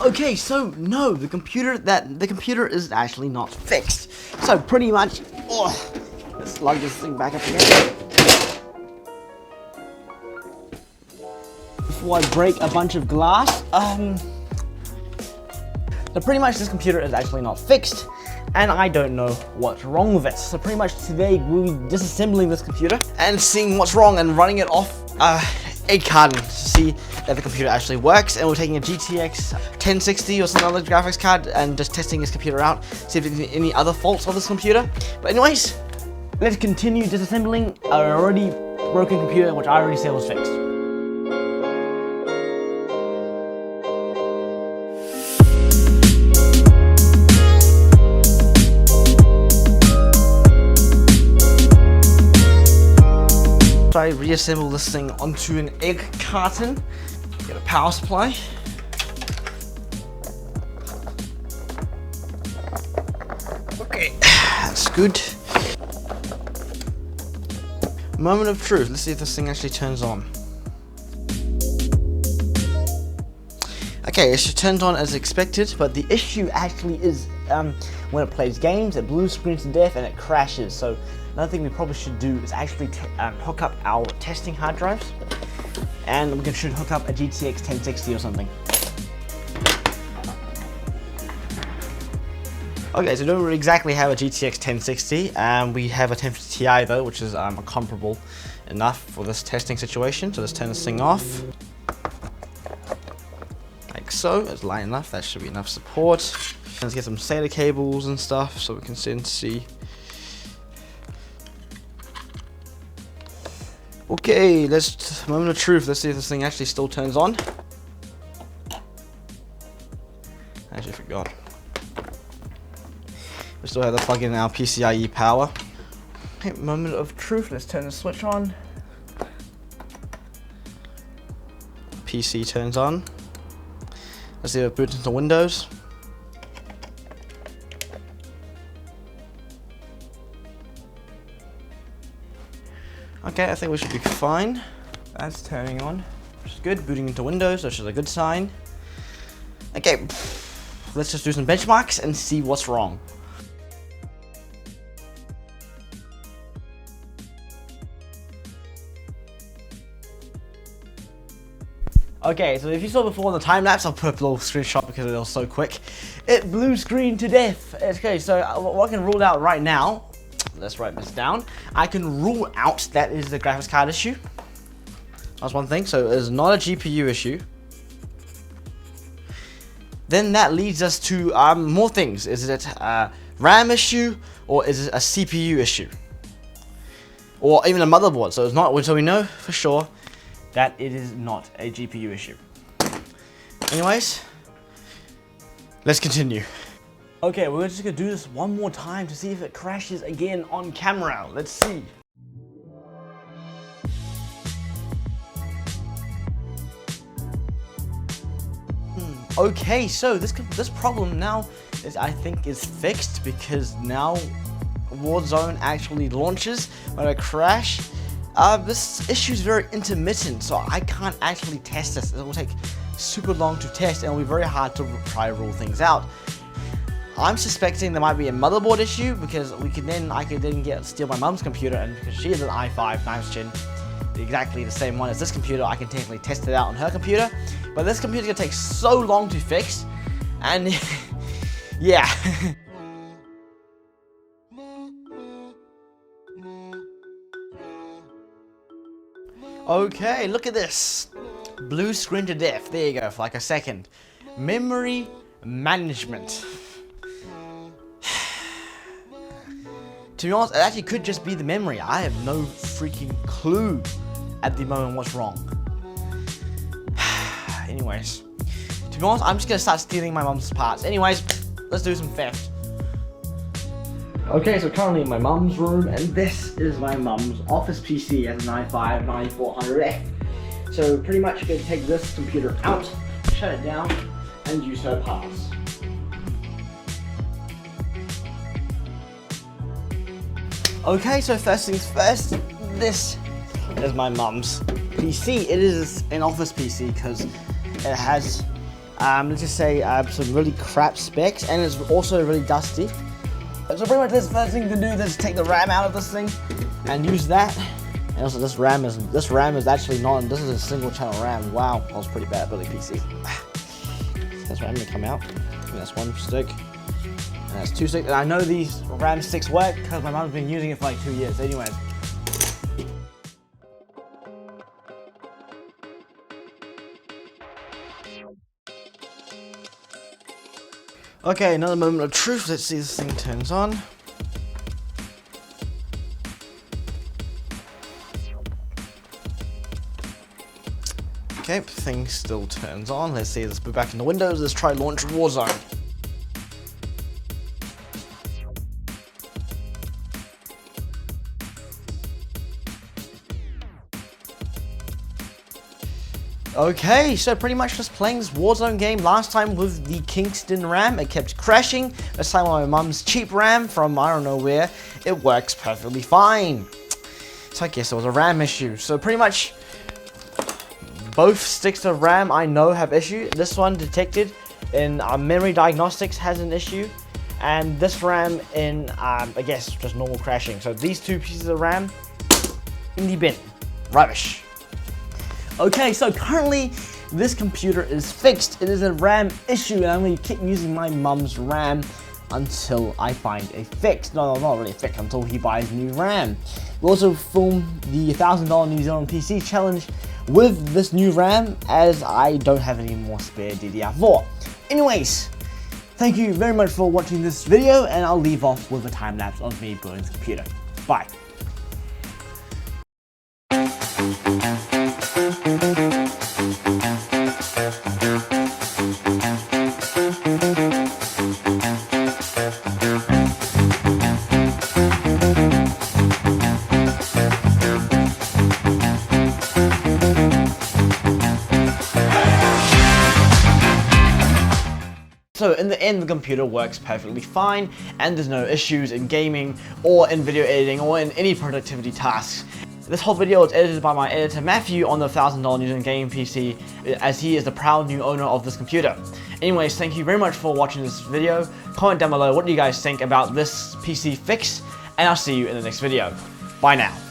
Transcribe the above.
Okay, so no, the computer is actually not fixed. So pretty much, let's lug this thing back up again. Before I break a bunch of glass, so pretty much this computer is actually not fixed, and I don't know what's wrong with it. So pretty much today we'll be disassembling this computer and seeing what's wrong and running it off a card to see that the computer actually works. And we're taking a GTX 1060 or some other graphics card and just testing this computer out, see if there's any other faults on this computer. But anyways, let's continue disassembling an already broken computer, which I already said was fixed. I reassemble this thing onto an egg carton, get a power supply, okay, that's good. Moment of truth, let's see if this thing actually turns on. Okay, it should turn on as expected, but the issue actually is when it plays games, it blue screens to death and it crashes. So another thing we probably should do is actually hook up our testing hard drives, and we should hook up a GTX 1060 or something. Okay, so we don't exactly have a GTX 1060, we have a 1050 Ti though, which is comparable enough for this testing situation. So let's turn this thing off. Like so, it's light enough, that should be enough support. Let's get some SATA cables and stuff so we can see. Okay, moment of truth, let's see if this thing actually still turns on. I actually forgot. We still have to plug in our PCIe power. Okay, moment of truth, let's turn the switch on. PC turns on. Let's see if it boots into Windows. Okay, I think we should be fine. That's turning on, which is good. Booting into Windows, which is a good sign. Okay, let's just do some benchmarks and see what's wrong. Okay, so if you saw before in the time lapse, I'll put a little screenshot because it was so quick. It blue screened to death. Okay, so what I can rule out right now, let's write this down. I can rule out that is the graphics card issue. That's one thing, so it's not a GPU issue. Then that leads us to more things. Is it a RAM issue, or is it a CPU issue? Or even a motherboard, so it's not, so we know for sure that it is not a GPU issue. Anyways, let's continue. Okay, we're just gonna do this one more time to see if it crashes again on camera. Let's see. Okay, so this problem now I think is fixed, because now Warzone actually launches when I crash. This issue is very intermittent, so I can't actually test this. It will take super long to test, and it'll be very hard to try to rule things out. I'm suspecting there might be a motherboard issue, because I could then steal my mom's computer, and because she is an i5 9th gen, exactly the same one as this computer, I can technically test it out on her computer. But this computer is gonna take so long to fix, and yeah. Okay, look at this. Blue screen to death. There you go, for like a second. Memory management. To be honest, it actually could just be the memory. I have no freaking clue at the moment what's wrong. Anyways, to be honest, I'm just gonna start stealing my mom's parts. Anyways, let's do some theft. Okay, so currently in my mum's room, and this is my mum's office PC as an i5 9400F. So pretty much you're going to take this computer out, shut it down, and use her parts. Okay, so first things first, this is my mum's PC. It is an office PC because it has let's just say some really crap specs, and it's also really dusty. So pretty much this first thing to do is take the RAM out of this thing and use that. And also this RAM is actually not, this is a single channel RAM. Wow, that was pretty bad, really PC. This RAM gonna come out. That's one stick. And that's two sticks. And I know these RAM sticks work because my mom's been using it for like 2 years. Anyways. Okay, another moment of truth. Let's see if this thing turns on. Okay, thing still turns on. Let's see, let's put back in the Windows. Let's try launch Warzone. Okay, so pretty much just playing this Warzone game. Last time with the Kingston RAM, it kept crashing. This time on my mum's cheap RAM from I don't know where, it works perfectly fine. So I guess it was a RAM issue. So pretty much both sticks of RAM I know have issue. This one detected in memory diagnostics has an issue, and this RAM in I guess just normal crashing. So these two pieces of RAM in the bin, rubbish. Okay, so currently this computer is fixed. It is a RAM issue, and I'm going to keep using my mum's RAM until I find a fix. No, not really a fix, until he buys new RAM. We also filmed the $1,000 New Zealand PC challenge with this new RAM, as I don't have any more spare DDR4. Anyways, thank you very much for watching this video, and I'll leave off with a time lapse of me building this computer. Bye. So in the end, the computer works perfectly fine, and there's no issues in gaming or in video editing or in any productivity tasks. This whole video was edited by my editor Matthew on the $1,000 New Zealand gaming PC, as he is the proud new owner of this computer. Anyways, thank you very much for watching this video. Comment down below what do you guys think about this PC fix, and I'll see you in the next video. Bye now.